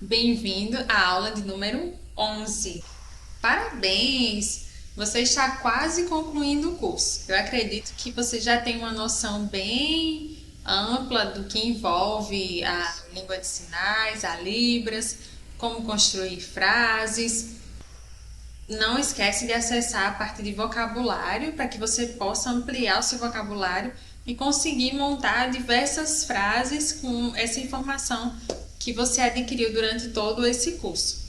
Bem-vindo à aula de número 11. Parabéns! Você está quase concluindo o curso. Eu acredito que você já tem uma noção bem ampla do que envolve a língua de sinais, a Libras, como construir frases. Não esquece de acessar a parte de vocabulário para que você possa ampliar o seu vocabulário e conseguir montar diversas frases com essa informação que você adquiriu durante todo esse curso.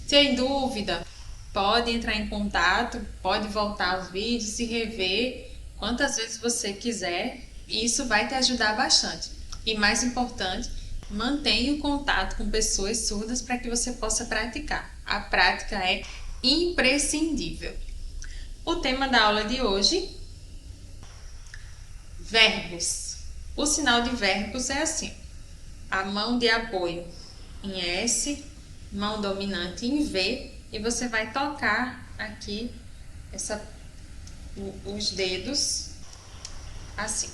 Sem dúvida, pode entrar em contato, pode voltar aos vídeos e rever quantas vezes você quiser. Isso vai te ajudar bastante. E mais importante, mantenha o contato com pessoas surdas para que você possa praticar. A prática é imprescindível. O tema da aula de hoje: verbos. O sinal de verbos é assim: a mão de apoio em S, mão dominante em V, e você vai tocar aqui os dedos assim.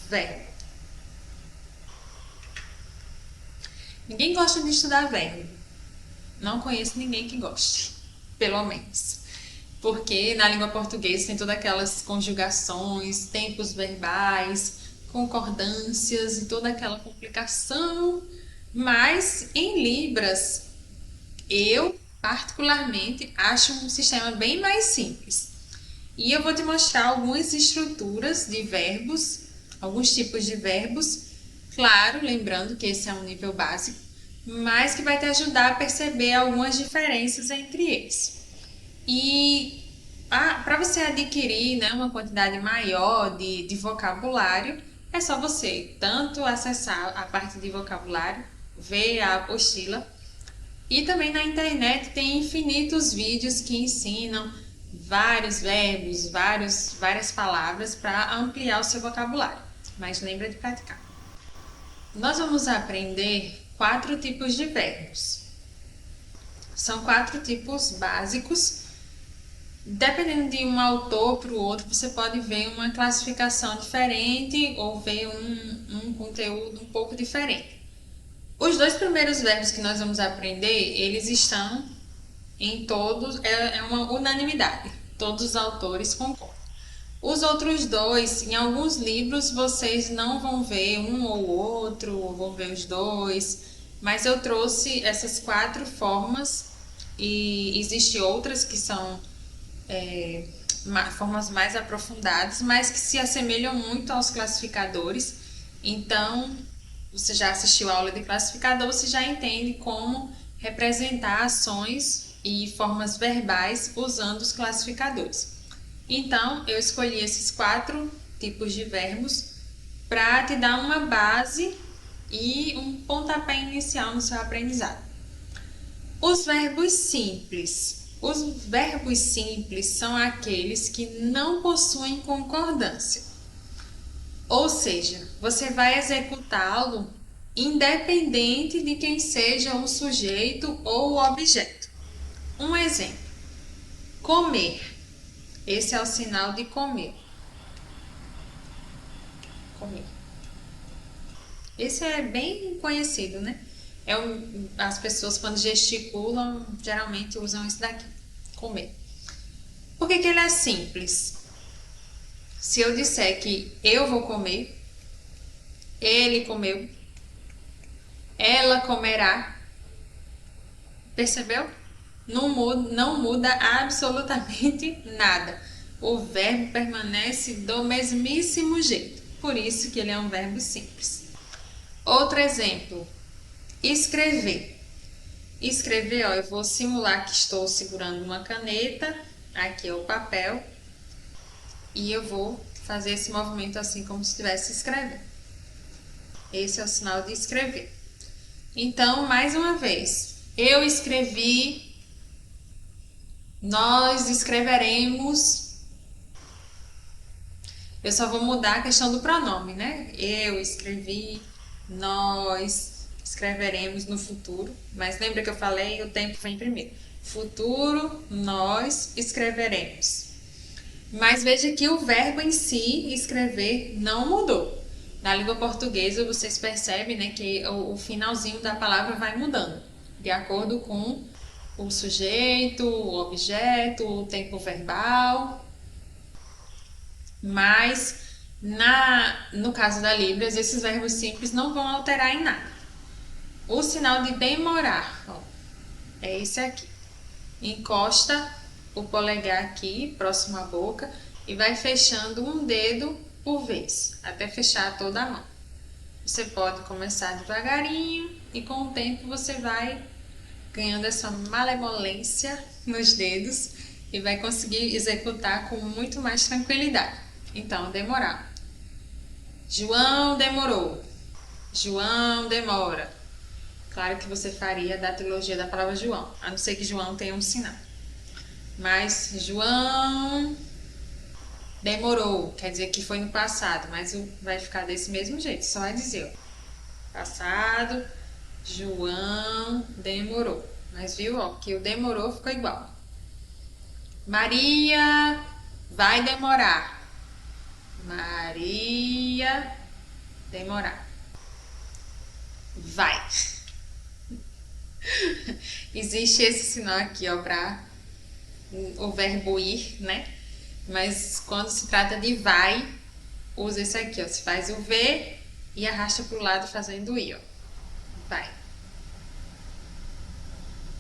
Verbo. Ninguém gosta de estudar verbo. Não conheço ninguém que goste, pelo menos. Porque na língua portuguesa tem todas aquelas conjugações, tempos verbais, concordâncias e toda aquela complicação. Mas em Libras, eu particularmente acho um sistema bem mais simples. E eu vou te mostrar algumas estruturas de verbos, alguns tipos de verbos. Claro, lembrando que esse é um nível básico, mas que vai te ajudar a perceber algumas diferenças entre eles. E para você adquirir, né, uma quantidade maior de vocabulário, é só você tanto acessar a parte de vocabulário, ver a apostila, e também na internet tem infinitos vídeos que ensinam vários verbos, várias palavras para ampliar o seu vocabulário. Mas lembra de praticar. Nós vamos aprender 4 tipos de verbos. São 4 tipos básicos. Dependendo de um autor para o outro, você pode ver uma classificação diferente ou ver um conteúdo um pouco diferente. Os 2 primeiros verbos que nós vamos aprender, eles estão em todos, é uma unanimidade. Todos os autores concordam. Os outros 2, em alguns livros vocês não vão ver um ou outro, ou vão ver os 2, mas eu trouxe essas 4 formas e existem outras que são formas mais aprofundadas, mas que se assemelham muito aos classificadores. Então, você já assistiu a aula de classificador, você já entende como representar ações e formas verbais usando os classificadores. Então, eu escolhi esses 4 tipos de verbos para te dar uma base e um pontapé inicial no seu aprendizado. Os verbos simples. Os verbos simples são aqueles que não possuem concordância. Ou seja, você vai executá-lo independente de quem seja o sujeito ou o objeto. Um exemplo: comer. Esse é o sinal de comer. Comer. Esse é bem conhecido, né? As pessoas, quando gesticulam, geralmente usam esse daqui. Comer. Por que ele é simples? Se eu disser que eu vou comer, ele comeu, ela comerá, percebeu? Não muda absolutamente nada. O verbo permanece do mesmíssimo jeito. Por isso que ele é um verbo simples. Outro exemplo: escrever. Escrever, ó, eu vou simular que estou segurando uma caneta, aqui é o papel, e eu vou fazer esse movimento assim como se estivesse escrevendo. Esse é o sinal de escrever. Então, mais uma vez, eu escrevi, nós escreveremos. Eu só vou mudar a questão do pronome, né? Eu escrevi, nós escreveremos no futuro. Mas lembra que eu falei, o tempo vem primeiro. Futuro, nós escreveremos. Mas veja que o verbo em si, escrever, não mudou. Na língua portuguesa, vocês percebem, né, que o finalzinho da palavra vai mudando, de acordo com o sujeito, o objeto, o tempo verbal. Mas no caso da Libras, esses verbos simples não vão alterar em nada. O sinal de demorar, ó, é esse aqui. Encosta o polegar aqui, próximo à boca, e vai fechando um dedo por vez, até fechar toda a mão. Você pode começar devagarinho e com o tempo você vai ganhando essa malemolência nos dedos e vai conseguir executar com muito mais tranquilidade. Então, demorar. João demorou. João demora. Claro que você faria a datilogia da palavra João, a não ser que João tenha um sinal. Mas João demorou, quer dizer que foi no passado, mas vai ficar desse mesmo jeito, só vai dizer, ó, passado, João demorou. Mas viu, ó, que o demorou ficou igual. Maria vai demorar. Maria demorar. Vai. Existe esse sinal aqui, ó, para o verbo ir, né? Mas quando se trata de vai, usa esse aqui, ó. Se faz o V e arrasta para o lado fazendo o I, ó. Vai.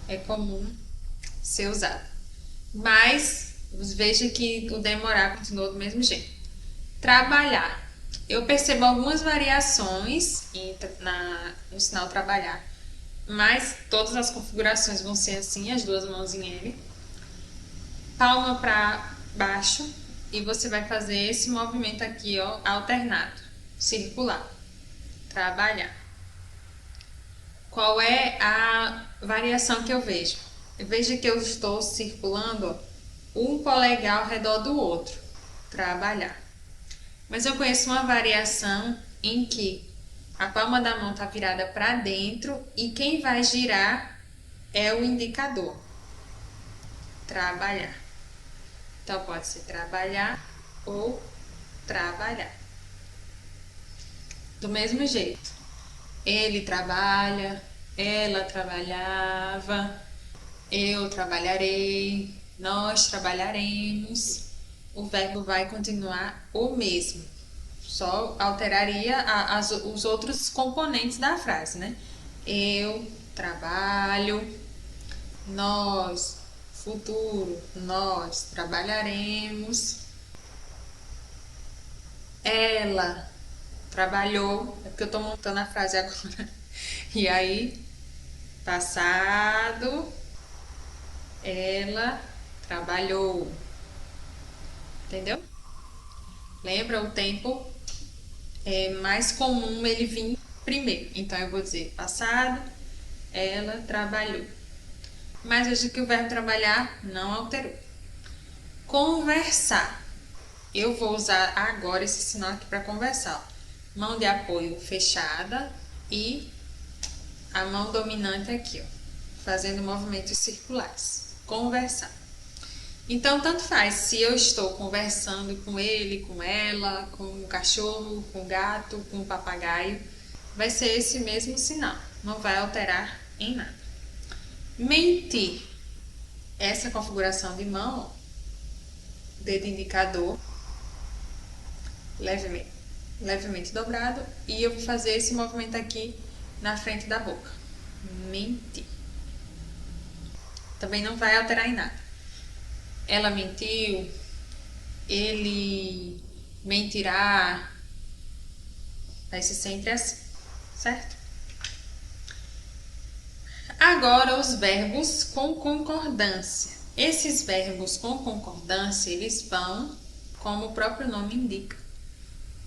É comum ser usado. Mas veja que o demorar continuou do mesmo jeito. Trabalhar. Eu percebo algumas variações no sinal trabalhar, mas todas as configurações vão ser assim, as duas mãos em L. Palma para baixo e você vai fazer esse movimento aqui, ó, alternado, circular. Trabalhar. Qual é a variação que eu vejo? Veja que eu estou circulando, ó, um polegar ao redor do outro. Trabalhar. Mas eu conheço uma variação em que a palma da mão está virada para dentro e quem vai girar é o indicador. Trabalhar. Então pode ser trabalhar ou trabalhar. Do mesmo jeito. Ele trabalha, ela trabalhava, eu trabalharei, nós trabalharemos. O verbo vai continuar o mesmo, só alteraria os outros componentes da frase, né? Eu trabalho, nós, futuro, nós trabalharemos. Ela trabalhou, é porque eu tô montando a frase agora. E aí, passado, ela trabalhou. Entendeu? Lembra, o tempo é mais comum ele vir primeiro. Então, eu vou dizer passado, ela trabalhou. Mas veja que o verbo trabalhar não alterou. Conversar. Eu vou usar agora esse sinal aqui para conversar. Mão de apoio fechada e a mão dominante aqui, ó, fazendo movimentos circulares. Conversar. Então, tanto faz se eu estou conversando com ele, com ela, com o cachorro, com o gato, com o papagaio, vai ser esse mesmo sinal, não vai alterar em nada. Mentir. Essa configuração de mão, ó, dedo indicador, levemente dobrado, e eu vou fazer esse movimento aqui na frente da boca. Mentir. Também não vai alterar em nada. Ela mentiu, ele mentirá, vai ser sempre assim, certo? Agora os verbos com concordância. Esses verbos com concordância, eles vão, como o próprio nome indica,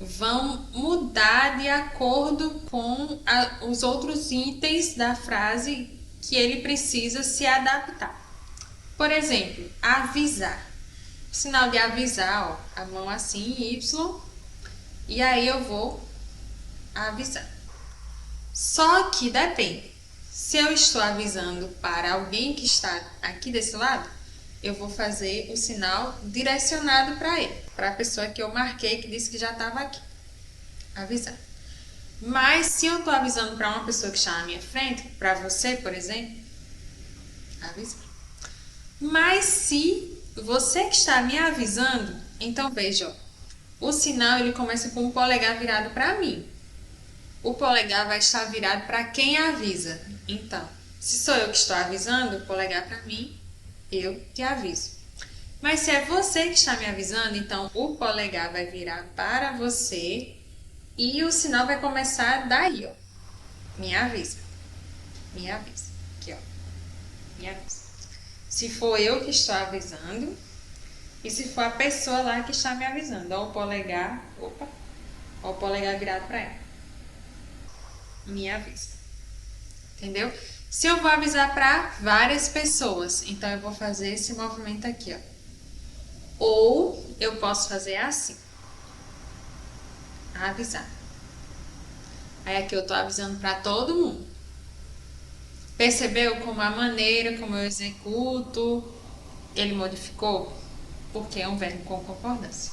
vão mudar de acordo com os outros itens da frase que ele precisa se adaptar. Por exemplo, avisar. O sinal de avisar, ó, a mão assim, Y, e aí eu vou avisar. Só que depende. Se eu estou avisando para alguém que está aqui desse lado, eu vou fazer o sinal direcionado para ele, para a pessoa que eu marquei que disse que já estava aqui. Avisar. Mas se eu tô avisando para uma pessoa que está na minha frente, para você, por exemplo, avisa. Mas se você que está me avisando, então veja, ó, o sinal ele começa com o polegar virado para mim. O polegar vai estar virado para quem avisa. Então, se sou eu que estou avisando, o polegar para mim, eu te aviso. Mas se é você que está me avisando, então o polegar vai virar para você e o sinal vai começar daí, ó. Me avisa. Me avisa. Aqui, ó. Me avisa. Se for eu que estou avisando e se for a pessoa lá que está me avisando. Ó o polegar. Opa. Ó o polegar virado para ela. Me avisa. Entendeu? Se eu vou avisar para várias pessoas, então eu vou fazer esse movimento aqui, ó. Ou eu posso fazer assim. Avisar. Aí aqui eu tô avisando para todo mundo. Percebeu como a maneira como eu executo, ele modificou? Porque é um verbo com concordância.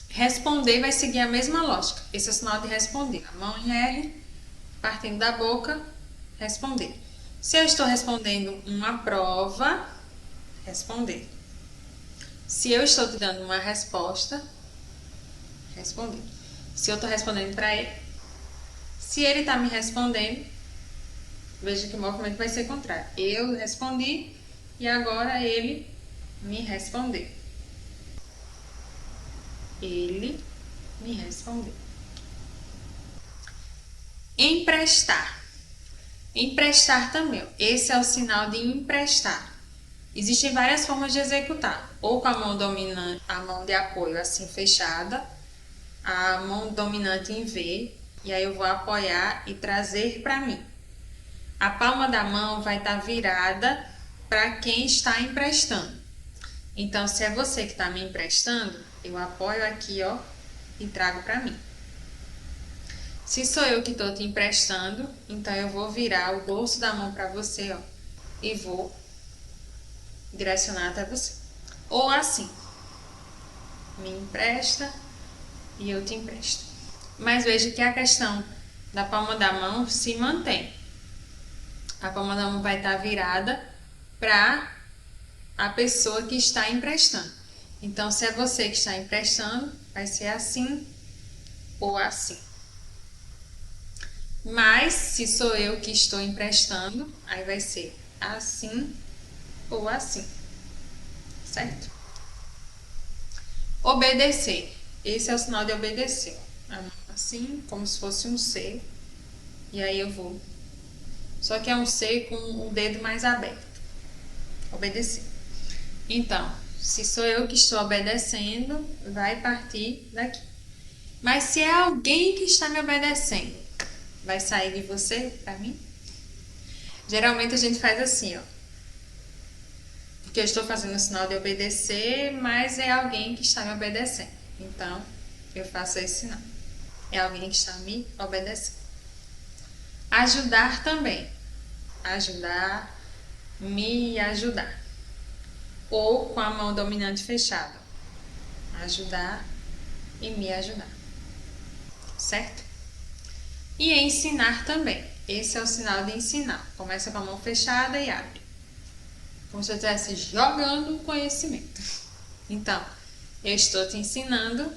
Responder vai seguir a mesma lógica. Esse é o sinal de responder. A mão em R, partindo da boca, responder. Se eu estou respondendo uma prova, responder. Se eu estou te dando uma resposta, responder. Se eu estou respondendo para ele, se ele está me respondendo, veja que o movimento vai ser contrário. Eu respondi e agora ele me respondeu. Ele me respondeu. Emprestar. Emprestar também. Esse é o sinal de emprestar. Existem várias formas de executar. Ou com a mão dominante, a mão de apoio assim fechada, a mão dominante em V, e aí eu vou apoiar e trazer para mim. A palma da mão vai estar virada para quem está emprestando. Então, se é você que está me emprestando, eu apoio aqui, ó, e trago para mim. Se sou eu que estou te emprestando, então eu vou virar o bolso da mão para você, ó, e vou direcionar até você. Ou assim, me empresta e eu te empresto. Mas veja que a questão da palma da mão se mantém. A palma da mão vai estar virada para a pessoa que está emprestando. Então, se é você que está emprestando, vai ser assim ou assim. Mas, se sou eu que estou emprestando, aí vai ser assim ou assim. Certo? Obedecer. Esse é o sinal de obedecer. Assim, como se fosse um C. E aí eu vou. Só que é um C com o dedo mais aberto. Obedecer. Então, se sou eu que estou obedecendo, vai partir daqui. Mas se é alguém que está me obedecendo, vai sair de você para mim? Geralmente a gente faz assim, ó. Porque eu estou fazendo o sinal de obedecer, mas é alguém que está me obedecendo. Então, eu faço esse sinal. É alguém que está me obedecendo. Ajudar também. Ajudar, me ajudar. Ou com a mão dominante fechada. Ajudar e me ajudar. Certo? E ensinar também. Esse é o sinal de ensinar. Começa com a mão fechada e abre. Como se eu estivesse jogando conhecimento. Então, eu estou te ensinando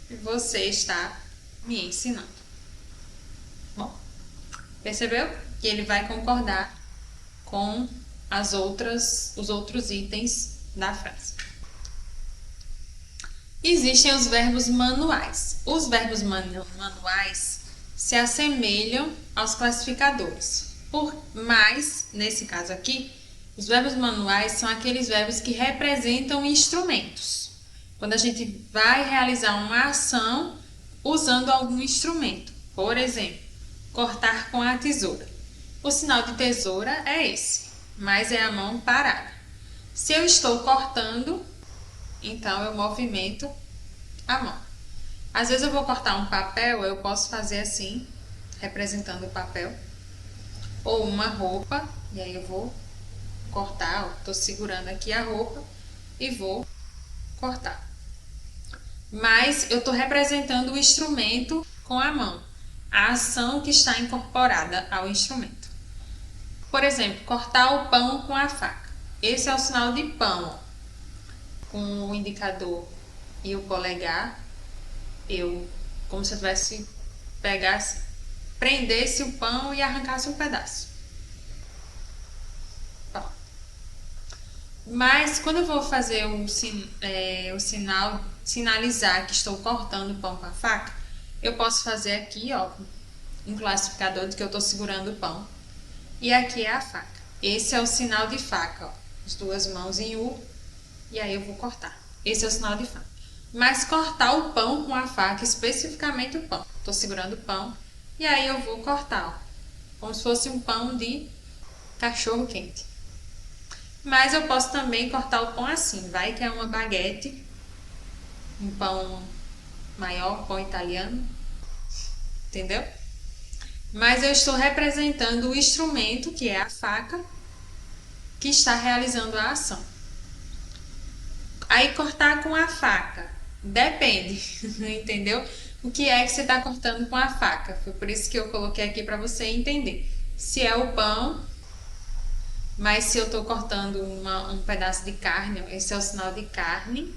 e você está me ensinando. Bom, percebeu que ele vai concordar com os outros itens da frase. Existem os verbos manuais. Os verbos manuais se assemelham aos classificadores. Mas, nesse caso aqui, os verbos manuais são aqueles verbos que representam instrumentos. Quando a gente vai realizar uma ação usando algum instrumento. Por exemplo, cortar com a tesoura. O sinal de tesoura é esse, mas é a mão parada. Se eu estou cortando, então eu movimento a mão. Às vezes eu vou cortar um papel, eu posso fazer assim, representando o papel. Ou uma roupa, e aí eu vou cortar, estou segurando aqui a roupa e vou cortar. Mas eu estou representando o instrumento com a mão, a ação que está incorporada ao instrumento. Por exemplo, cortar o pão com a faca. Esse é o sinal de pão, ó. Com o indicador e o polegar, como se eu tivesse prendesse o pão e arrancasse um pedaço. Ó. Mas quando eu vou fazer o sinal, sinalizar que estou cortando o pão com a faca, eu posso fazer aqui, ó, um classificador de que eu estou segurando o pão. E aqui é a faca. Esse é o sinal de faca, ó. As duas mãos em U. E aí eu vou cortar. Esse é o sinal de faca. Mas cortar o pão com a faca, especificamente o pão. Estou segurando o pão. E aí eu vou cortar, ó, como se fosse um pão de cachorro quente. Mas eu posso também cortar o pão assim. Vai que é uma baguete. Um pão maior, pão italiano. Entendeu? Mas eu estou representando o instrumento, que é a faca, que está realizando a ação. Aí cortar com a faca, depende, entendeu? O que é que você está cortando com a faca? Foi por isso que eu coloquei aqui para você entender. Se é o pão, mas se eu estou cortando um pedaço de carne, esse é o sinal de carne,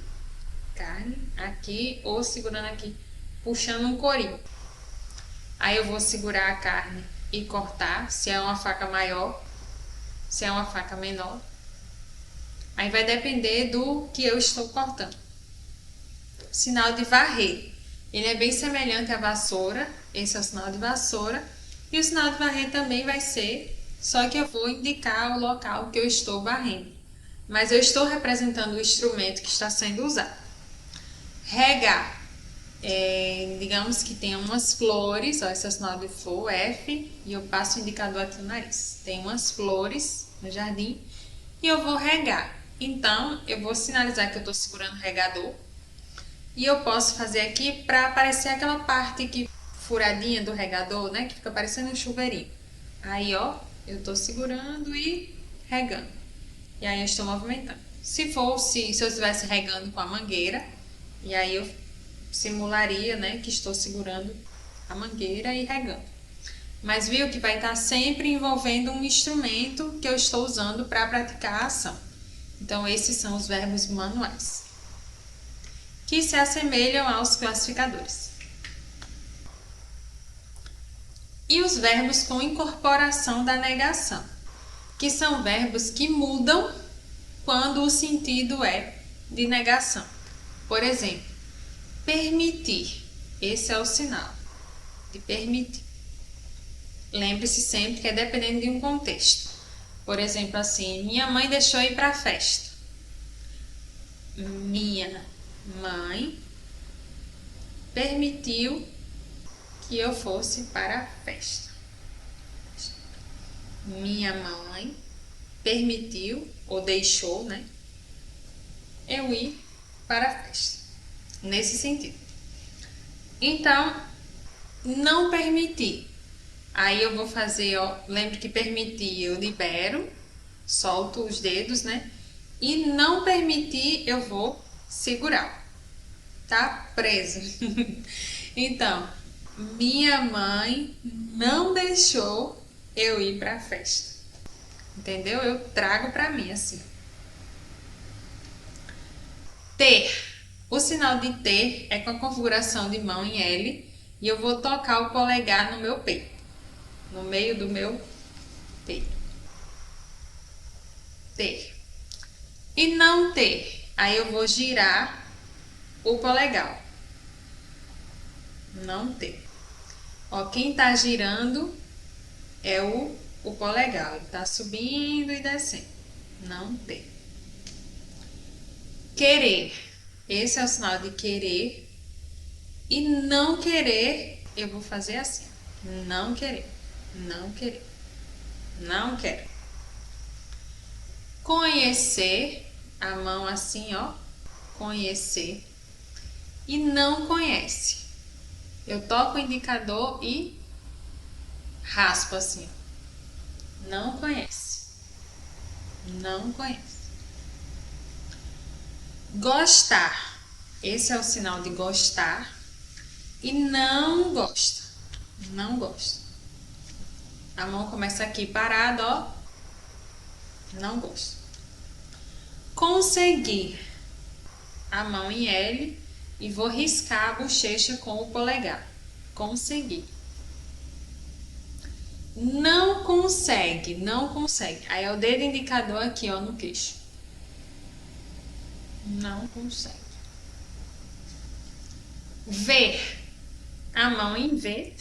aqui, ou segurando aqui, puxando um corinho. Aí eu vou segurar a carne e cortar, se é uma faca maior, se é uma faca menor. Aí vai depender do que eu estou cortando. Sinal de varrer. Ele é bem semelhante à vassoura. Esse é o sinal de vassoura. E o sinal de varrer também vai ser, só que eu vou indicar o local que eu estou varrendo. Mas eu estou representando o instrumento que está sendo usado. Regar. Digamos que tem umas flores, ó, esse é o sinal de flor, F, e eu passo o indicador aqui no nariz. Tem umas flores no jardim e eu vou regar. Então, eu vou sinalizar que eu estou segurando o regador. E eu posso fazer aqui para aparecer aquela parte que furadinha do regador, né? Que fica parecendo um chuveirinho. Aí, ó, eu estou segurando e regando. E aí eu estou movimentando. Se eu estivesse regando com a mangueira, e aí eu simularia, né, que estou segurando a mangueira e regando. Mas viu que vai estar sempre envolvendo um instrumento que eu estou usando para praticar a ação. Então, esses são os verbos manuais, que se assemelham aos classificadores. E os verbos com incorporação da negação, que são verbos que mudam quando o sentido é de negação. Por exemplo, permitir. Esse é o sinal de permitir. Lembre-se sempre que é dependendo de um contexto. Por exemplo, assim, minha mãe deixou ir para a festa. Minha mãe permitiu que eu fosse para a festa. Minha mãe permitiu, ou deixou, né, eu ir para a festa. Nesse sentido. Então, não permitir. Aí eu vou fazer, ó, lembre que permitir eu libero, solto os dedos, né? E não permitir eu vou segurar. Tá preso. Então, minha mãe não deixou eu ir para a festa. Entendeu? Eu trago para mim assim. Ter. O sinal de ter é com a configuração de mão em L e eu vou tocar o polegar no meu peito, no meio do meu peito. Ter. E não ter. Aí eu vou girar o polegar. Não ter. Ó, quem tá girando é o polegar. Ele tá subindo e descendo. Não ter. Querer. Esse é o sinal de querer. E não querer, eu vou fazer assim. Não querer. Não querer. Não quero. Conhecer. A mão assim, ó. Conhecer. E não conhece. Eu toco o indicador e raspo assim. Não conhece. Não conhece. Gostar. Esse é o sinal de gostar. e não gosta. Não gosta. A mão começa aqui parada, ó. Não gosta. Conseguir. A mão em L e vou riscar a bochecha com o polegar. Conseguir. Não consegue, não consegue. Aí é o dedo indicador aqui, ó, no queixo. Não consegue. Ver. A mão em V.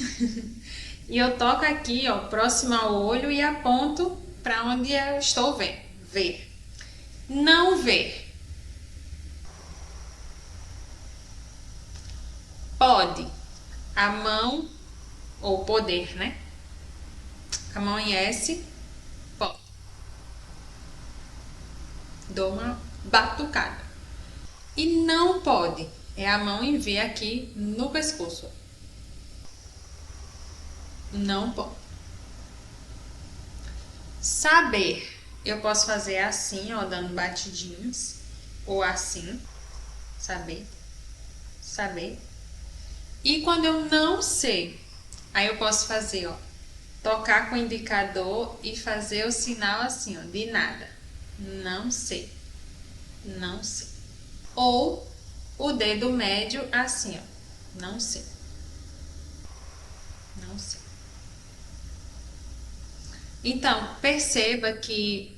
E eu toco aqui, ó, próximo ao olho e aponto para onde eu estou vendo. Ver. Não ver. Pode. A mão, ou poder, né? A mão em S, pode. Dou uma batucada. E não pode. É a mão em V aqui no pescoço. Não pode. Saber. Eu posso fazer assim, ó, dando batidinhas. Ou assim. Saber. Saber. E quando eu não sei, aí eu posso fazer, ó, tocar com o indicador e fazer o sinal assim, ó, de nada. Não sei. Não sei. Ou o dedo médio assim, ó. Não sei. Não sei. Então, perceba que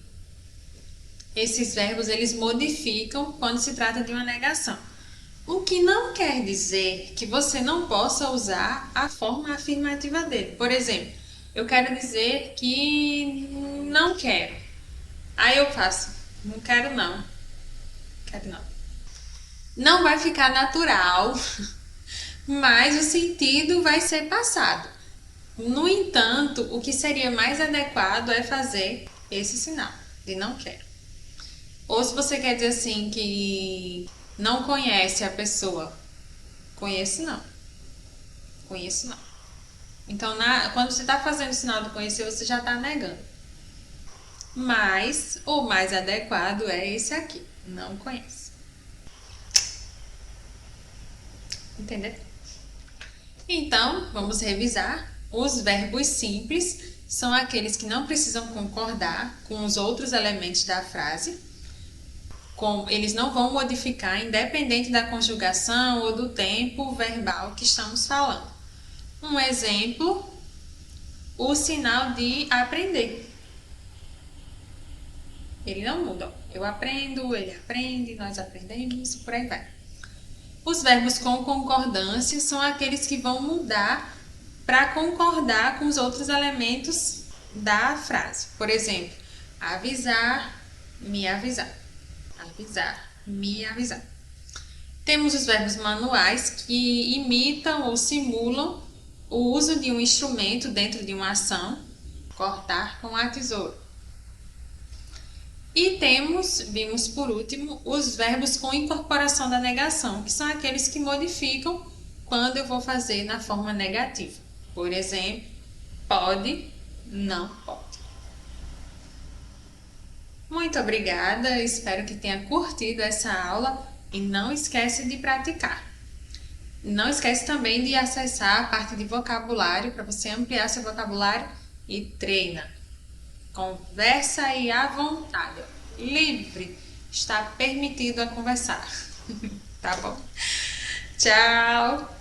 esses verbos eles modificam quando se trata de uma negação. O que não quer dizer que você não possa usar a forma afirmativa dele. Por exemplo, eu quero dizer que não quero. Aí eu faço, não quero não. Quero não. Não vai ficar natural, mas o sentido vai ser passado. No entanto, o que seria mais adequado é fazer esse sinal de não quero. Ou se você quer dizer assim que não conhece a pessoa, conheço não. Conheço não. Então, quando você está fazendo o sinal de conhecer, você já está negando. Mas o mais adequado é esse aqui, não conhece. Entendeu? Então, vamos revisar. Os verbos simples são aqueles que não precisam concordar com os outros elementos da frase. Eles não vão modificar, independente da conjugação ou do tempo verbal que estamos falando. Um exemplo, o sinal de aprender. Ele não muda. Eu aprendo, ele aprende, nós aprendemos e por aí vai. Os verbos com concordância são aqueles que vão mudar para concordar com os outros elementos da frase. Por exemplo, avisar, me avisar. Avisar, me avisar. Temos os verbos manuais que imitam ou simulam o uso de um instrumento dentro de uma ação, cortar com a tesoura. E vimos por último, os verbos com incorporação da negação, que são aqueles que modificam quando eu vou fazer na forma negativa. Por exemplo, pode, não pode. Muito obrigada, espero que tenha curtido essa aula e não esquece de praticar. Não esquece também de acessar a parte de vocabulário para você ampliar seu vocabulário e treina. Conversa aí à vontade, livre, está permitido a conversar. Tá bom? Tchau!